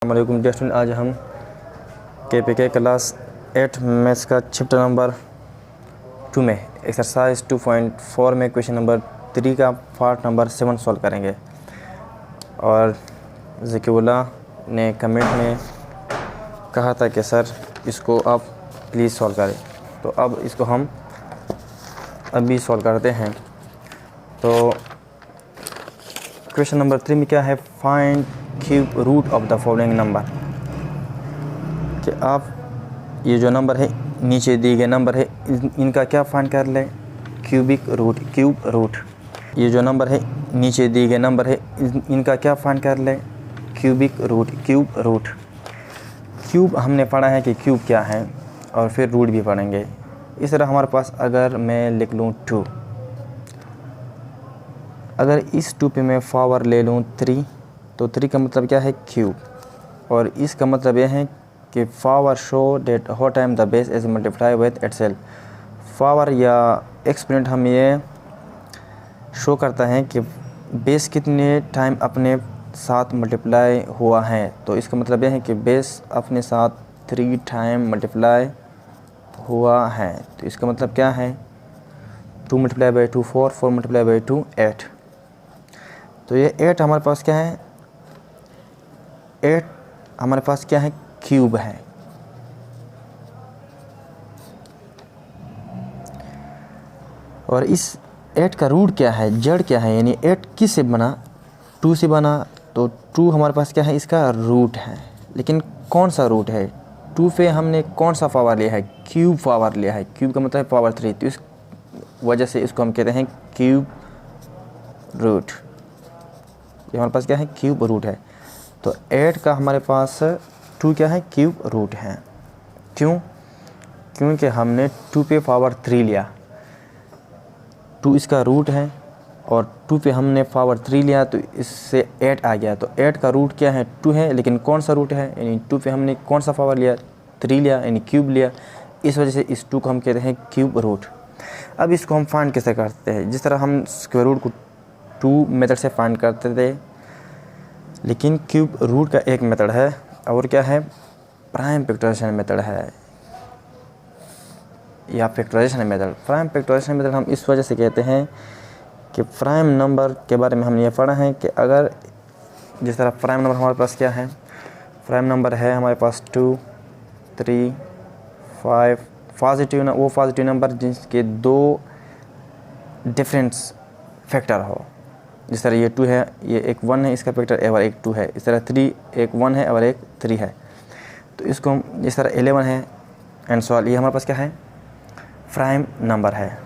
अस्सलाम वालेकुम dear student. आज हम KPK क्लास 8 मैथ्स का चैप्टर नंबर 2 में एक्सरसाइज 2.4 में क्वेश्चन नंबर 3 का पार्ट नंबर 7 सॉल्व करेंगे। और ज़कीउल्लाह ने कमेंट में कहा था कि सर इसको आप प्लीज़ सॉल्व करें, तो अब इसको हम अभी सॉल्व करते हैं। तो क्वेश्चन नंबर 3 में क्या है, find cube root of the following number. कि आप ये जो नंबर है, नीचे दिए गए नंबर है, इनका क्या फाइंड कर ले, क्यूब रूट। ये जो नंबर है, नीचे दिए गए नंबर है, इनका क्या फाइंड कर ले, क्यूब रूट। क्यूब हमने पढ़ा है कि क्यूब क्या है, और फिर रूट भी पढ़ेंगे। इस तरह हमारे पास अगर मैं लिख लूँ 2, अगर इस 2 पे मैं पावर ले लूँ 3, तो 3 का मतलब क्या है, क्यूब। और इसका मतलब यह है कि power show that her time the base is multiply with itself. Power या एक्सपोनेंट हम ये शो करता है कि बेस कितने टाइम अपने साथ मल्टीप्लाई हुआ है। तो इसका मतलब यह है कि बेस अपने साथ 3 टाइम मल्टीप्लाई हुआ है। तो इसका मतलब क्या है, 2 मल्टीप्लाई बाई 2 4, 4 मल्टीप्लाई बाई 2 8। तो ये 8 हमारे पास क्या है, 8 हमारे पास क्या है, क्यूब है। और इस 8 का रूट क्या है, जड़ क्या है, यानी 8 किस से बना, 2 से बना। तो 2 हमारे पास क्या है, इसका रूट है। लेकिन कौन सा रूट है, 2 पे हमने कौन सा पावर लिया है, क्यूब पावर लिया है। क्यूब का मतलब पावर 3, तो इस वजह से इसको हम कहते हैं क्यूब रूट। ये हमारे पास क्या है, क्यूब रूट है। तो 8 का हमारे पास 2 क्या है, क्यूब रूट है। क्यों, क्योंकि हमने 2 पे पावर 3 लिया, 2 इसका रूट है, और 2 पे हमने पावर 3 लिया, तो इससे 8 आ गया। तो 8 का रूट क्या है, 2 है, लेकिन कौन सा रूट है, यानी 2 पे हमने कौन सा पावर लिया, 3 लिया, यानी क्यूब लिया। इस वजह से इस 2 को हम कहते हैं क्यूब रूट। अब इसको हम फाइंड कैसे करते हैं, जिस तरह हम स्क्वायर रूट को 2 मेथड से फाइंड करते थे, लेकिन क्यूब रूट का एक मेथड है, और क्या है, प्राइम फैक्टराइजेशन मेथड है, या factorisation method. Prime factorisation method हम इस वजह से कहते हैं कि प्राइम नंबर के बारे में हमने ये पढ़ा है कि अगर जिस तरह प्राइम नंबर हमारे पास क्या है, प्राइम नंबर है हमारे पास 2, 3, 5 पॉजिटिव, वो पॉजिटिव नंबर जिसके 2 डिफरेंट फैक्टर हो। जिस तरह ये 2 है, ये एक 1 है, इसका फैक्टर और एक 2 है। इस तरह 3 एक 1 है और एक 3 है। तो इसको हम इस तरह 11 है एंड सॉल्व, ये हमारे पास क्या है, प्राइम नंबर है।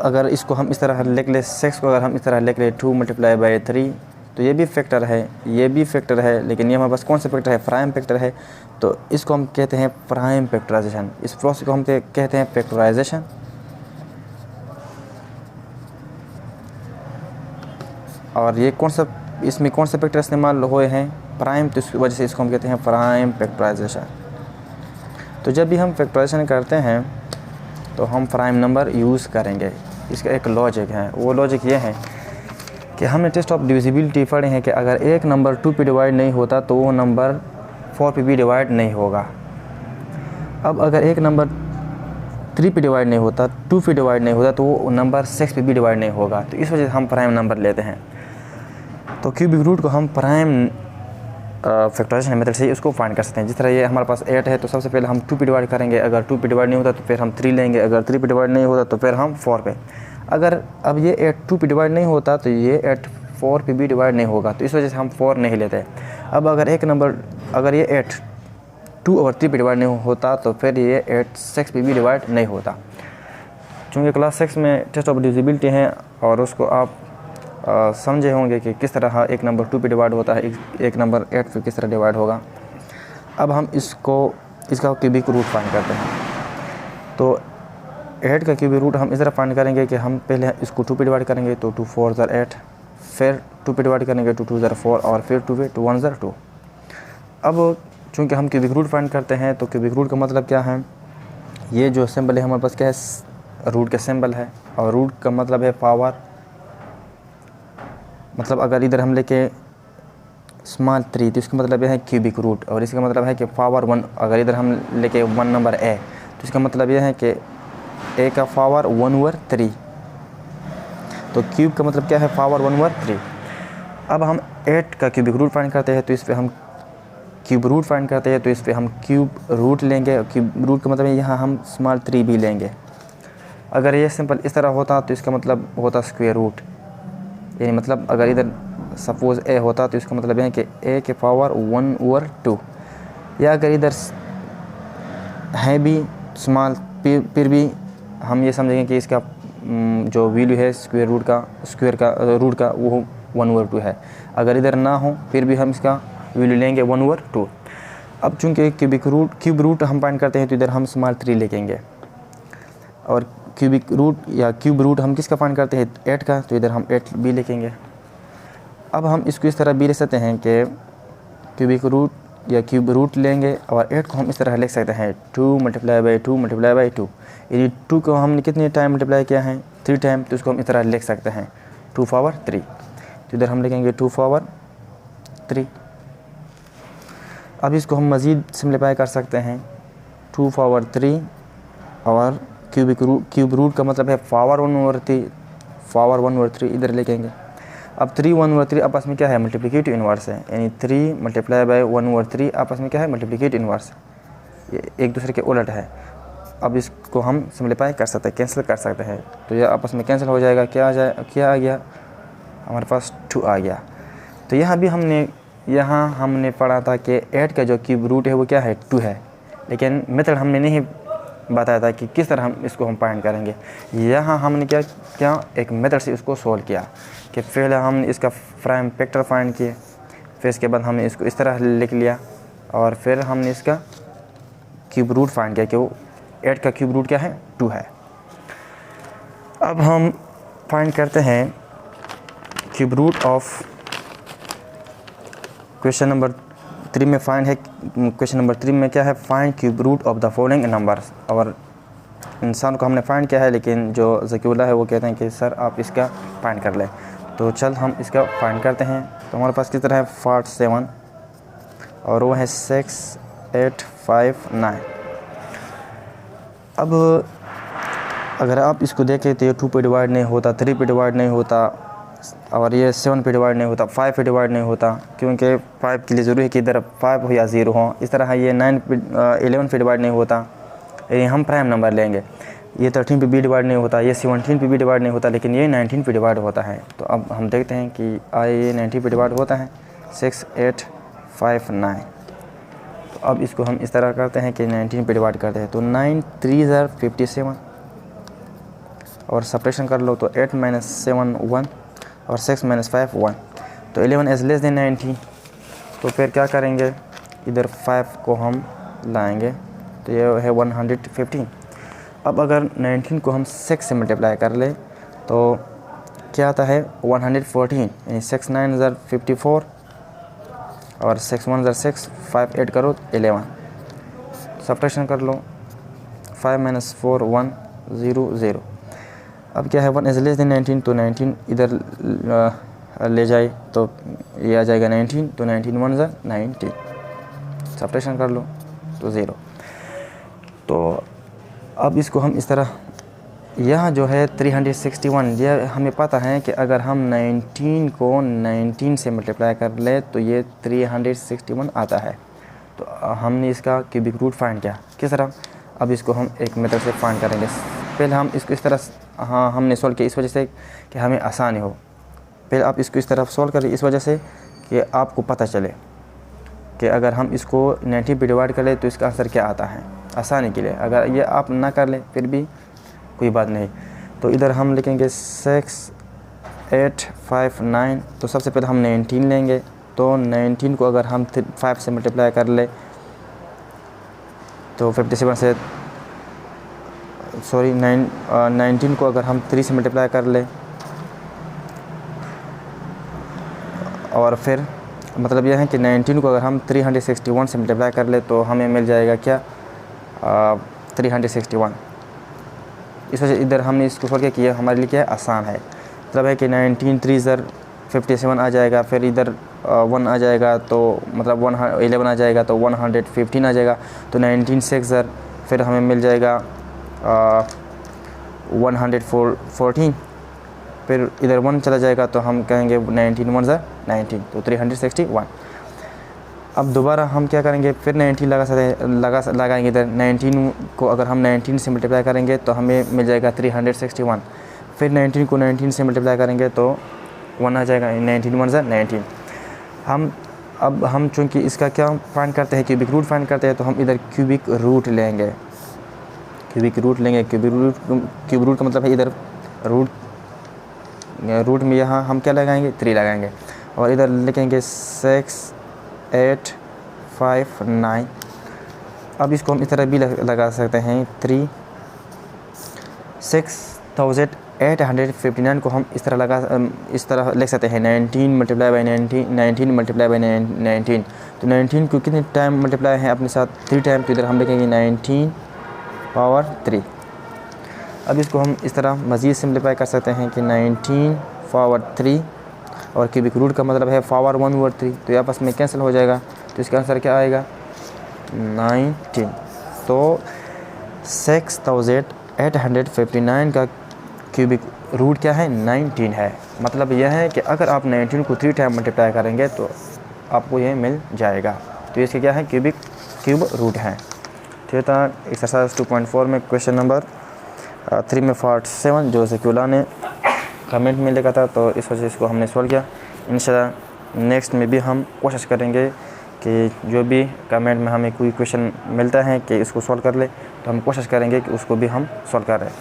अगर इसको हम इस तरह लिख ले, 6 को अगर हम इस तरह लिख ले 2 मल्टीप्लाई बाई 3, तो ये भी फैक्टर है, ये भी फैक्टर है, लेकिन ये हमारे पास कौन सा फैक्टर है, प्राइम फैक्टर है। तो इसको हम कहते हैं प्राइम फैक्टराइजेशन। इस प्रोसेस को हम कहते हैं फैक्टराइजेशन। और ये कौन सा, इसमें कौन से फैक्टर इस्तेमाल हुए हैं, प्राइम, तो इस वजह से इसको हम कहते हैं प्राइम फैक्टराइजेशन। तो जब भी हम फैक्टराइजेशन करते हैं तो हम प्राइम नंबर यूज़ करेंगे। इसका एक लॉजिक है, वो लॉजिक ये है कि हमने टेस्ट ऑफ डिविजिबिलिटी पढ़े हैं कि अगर एक नंबर 2 पे डिवाइड नहीं होता तो वो नंबर 4 पे भी डिवाइड नहीं होगा। अब अगर एक नंबर 3 पे डिवाइड नहीं होता, 2 पे डिवाइड नहीं होता, तो वो नंबर 6 पे भी डिवाइड नहीं होगा। तो इस वजह से हम प्राइम नंबर लेते हैं। तो क्यूबिक रूट को हम प्राइम फैक्टराइजेशन मेथड से उसको फाइंड कर सकते हैं। जिस तरह ये हमारे पास 8 है, तो सबसे पहले हम 2 पे डिवाइड करेंगे, अगर 2 पे डिवाइड नहीं होता तो फिर हम 3 लेंगे, अगर 3 पे डिवाइड नहीं होता तो फिर हम 4 पे। अगर अब ये 8 2 पे डिवाइड नहीं होता तो ये 8 4 पे भी डिवाइड नहीं होगा, तो इस वजह से हम 4 नहीं लेते। अब अगर एक नंबर, अगर ये 8 2 और 3 पे डिवाइड नहीं होता तो फिर ये 8 6 पे भी डिवाइड नहीं होता। चूँकि क्लास 6 में टेस्ट ऑफ डिविजिबिलिटी है, और उसको आप समझे होंगे कि किस तरह एक नंबर 2 पे डिवाइड होता है, एक नंबर 8 पे किस तरह डिवाइड होगा। अब हम इसका क्यूबिक रूट फाइंड करते हैं। तो 8 का क्यूबिक रूट हम इस तरह फाइंड करेंगे कि हम पहले इसको 2 पे डिवाइड करेंगे, तो 2 4 ज़र 8, फिर 2 पे डिवाइड करेंगे, 2 2 ज़र 4, और फिर 2 पे 2 1 ज़र 2। अब चूँकि हम क्यूबिक रूट फाइंड करते हैं, तो क्यूबिक रूट का मतलब क्या है, ये जो सिंबल है हमारे पास क्या है, रूट का सिंबल है, और रूट का मतलब है पावर। मतलब अगर इधर हम लेके स्मॉल 3, तो इसका मतलब यह है क्यूबिक रूट, और इसका मतलब है कि पावर 1, अगर इधर हम लेके 1 नंबर ए, तो इसका मतलब यह है कि ए का पावर 1/3, तो क्यूब का मतलब क्या है, पावर 1/3। अब हम 8 का क्यूबिक रूट फाइंड करते हैं, तो इस पर हम क्यूब रूट फाइंड करते हैं, तो इस पर हम क्यूब रूट लेंगे। क्यूब रूट का मतलब यहाँ हम स्मॉल 3 भी लेंगे। अगर ये सिंपल इस तरह होता तो इसका मतलब होता स्क्वायर रूट, यानी मतलब अगर इधर सपोज़ ए होता तो इसका मतलब है कि ए के पावर 1/2, या अगर इधर है भी स्मॉल, फिर भी हम ये समझेंगे कि इसका जो वैल्यू है स्क्वायर रूट का वो 1/2 है। अगर इधर ना हो फिर भी हम इसका वैल्यू लेंगे 1/2। अब चूँकि क्यूब रूट हम फाइंड करते हैं, तो इधर हम स्मॉल 3 लेंगे, और क्यूब रूट हम किसका फाइंड करते हैं, 8 का, तो इधर हम 8 भी लिखेंगे। अब हम इसको इस तरह भी लिख सकते हैं कि क्यूब रूट लेंगे, और 8 को हम इस तरह लिख सकते हैं 2 × 2 × 2, यानी 2 को हमने कितने टाइम मल्टीप्लाई किया है, 3 टाइम, तो इसको हम इस तरह लिख सकते हैं 2/3। तो इधर हम लिखेंगे 2/3। अब इसको हम मज़ीद सिम्प्लीफाई कर सकते हैं 2/3, और क्यूब रूट का मतलब है पावर 1/3 इधर लिखेंगे। अब 3/1/3 आपस में क्या है, मल्टीप्लिकेटिव इन्वर्स है, यानी 3 × 1/3 आपस में क्या है, मल्टीप्लिकेटिव इन्वर्स, ये एक दूसरे के उलट है। अब इसको हम सिम्प्लीफाई कर सकते हैं, कैंसिल कर सकते हैं, तो ये आपस में कैंसिल हो जाएगा। क्या आ गया हमारे पास, 2 आ गया। तो यहाँ हमने पढ़ा था कि 8 का जो क्यूब रूट है वो क्या है, 2 है, लेकिन मेथड हमने नहीं बताया था कि किस तरह हम इसको फाइंड करेंगे। यहाँ हमने क्या एक मेथड से इसको सोल्व किया, कि पहले हमने इसका प्राइम फैक्टर फाइंड किए, फिर इसके बाद हमने इसको इस तरह लिख लिया, और फिर हमने इसका क्यूब रूट फाइंड किया कि वो 8 का क्यूब रूट क्या है, 2 है। अब हम फाइंड करते हैं cube root of question number 3 में फाइंड है। क्वेश्चन नंबर 3 में क्या है, find cube root of the following numbers. और इंसान को हमने फाइंड किया है, लेकिन जो ज़कीउल्लाह है वो कहते हैं कि सर आप इसका फाइंड कर लें। तो चल हम इसका फाइंड करते हैं। तो हमारे पास किस तरह है, 47, और वो है 6, 8, 5, 9। अब अगर आप इसको देखें तो ये 2 पे डिवाइड नहीं होता, 3 पे डिवाइड नहीं होता, और ये 7 पे डिवाइड नहीं होता, 5 पे डिवाइड नहीं होता, क्योंकि 5 के लिए ज़रूरी है कि इधर 5 हो या 0 हो। इस तरह ये 11 पे डिवाइड नहीं होता, यानी हम प्राइम नंबर लेंगे। ये 13 पे भी डिवाइड नहीं होता, ये 17 पे भी डिवाइड नहीं होता, लेकिन ये 19 पे डिवाइड होता है। तो अब हम देखते हैं कि ये 19 पे डिवाइड होता है, 6, 8, 5, 9। तो अब इसको हम इस तरह करते हैं कि 19 पे डिवाइड करते हैं, तो 9 3 ज़र 57, और सब्ट्रैक्शन कर लो तो 8 - 7 1, और 6 - 5 1, तो 11 इज़ लेस देन 90। तो फिर क्या करेंगे, इधर 5 को हम लाएंगे, तो ये है 115। अब अगर 19 को हम 6 से मल्टीप्लाई कर ले तो क्या आता है, 114, यानी 6 9 ज़र 54, और 6 1 ज़र 6, 5 8 करो 11, सब्ट्रैक्शन कर लो, 5 - 4 1 0 0। अब क्या है, 1 इज़ लेस देन 19, तो 19 इधर ले जाए तो ये आ जाएगा 19, तो 19 1 ज़र 19, सब्ट्रैक्शन कर लो तो 0। तो अब इसको हम इस तरह, यहाँ जो है 361, ये हमें पता है कि अगर हम 19 को 19 से मल्टीप्लाई कर ले तो ये 361 आता है। तो हमने इसका क्यूबिक रूट फाइंड किया, किस तरह, अब इसको हम एक मेथड से फाइंड करेंगे। पहले हम इसको इस तरह हमने सॉल्व किया इस वजह से कि हमें आसानी हो। पहले आप इसको इस तरह सॉल्व करें इस वजह से कि आपको पता चले कि अगर हम इसको 90 पे डिवाइड कर ले तो इसका आंसर क्या आता है, आसानी के लिए। अगर ये आप ना कर ले फिर भी कोई बात नहीं। तो इधर हम लिखेंगे 6 8 5 9। तो सबसे पहले हम 19 लेंगे, तो 19 को अगर हम 5 से मल्टीप्लाई कर ले तो 57 से 19 को अगर हम 3 से मल्टीप्लाई कर ले, और फिर मतलब यह है कि 19 को अगर हम 361 से मल्टीप्लाई कर ले तो हमें मिल जाएगा क्या, 361। इस वजह से इधर हमने इसको सोच के किया, हमारे लिए क्या है, आसान है। मतलब है कि 19 3 ज़र 57 आ जाएगा, फिर इधर 1 आ जाएगा तो मतलब 11 आ जाएगा तो 115 आ जाएगा, तो 19 से इधर फिर हमें मिल जाएगा 114, फिर इधर 1 चला जाएगा तो हम कहेंगे 19 1 ज़ा 19, तो 361। अब दोबारा हम क्या करेंगे, फिर 19 लगाएंगे इधर। 19 को अगर हम 19 से मल्टीप्लाई करेंगे तो हमें मिल जाएगा 361, फिर 19 को 19 से मल्टीप्लाई करेंगे तो 1 आ जाएगा, 19 1 ज़ा 19। अब हम चूँकि इसका क्या फाइंड करते हैं, क्यूबिक रूट फाइंड करते हैं, तो हम इधर क्यूबिक रूट लेंगे। क्यूबिक रूट का मतलब है इधर रूट में यहाँ हम क्या लगाएंगे, 3 लगाएंगे, और इधर लिखेंगे 6 8 5 9। अब इसको हम इस तरह भी लगा सकते हैं, 6859 को हम इस तरह लिख सकते हैं, 19 मल्टीप्लाई बाई 19 मल्टीप्लाई बाई 19। तो 19 को कितने टाइम मल्टीप्लाई है अपने साथ, 3 टाइम, तो इधर हम लिखेंगे 19 पावर 3। अब इसको हम इस तरह मज़ीद सिम्प्लीफाई कर सकते हैं कि 19 पावर 3, और क्यूबिक रूट का मतलब है पावर 1/3, तो ये आपस में कैंसिल हो जाएगा, तो इसका आंसर क्या आएगा 19। तो 6859 का क्यूबिक रूट क्या है, 19 है। मतलब यह है कि अगर आप 19 को 3 टाइम मल्टीप्लाई करेंगे तो आपको ये मिल जाएगा, तो इसके क्या है, क्यूब रूट है। ठीक था, एक्सरसाइज 2.4 में क्वेश्चन नंबर 3 में पार्ट 7 जो ज़कीउल्लाह ने कमेंट में लिखा था, तो इस वजह से इसको हमने सॉल्व किया। इंशाल्लाह नेक्स्ट में भी हम कोशिश करेंगे कि जो भी कमेंट में हमें कोई क्वेश्चन मिलता है कि इसको सॉल्व कर ले, तो हम कोशिश करेंगे कि उसको भी हम सॉल्व कर रहे हैं।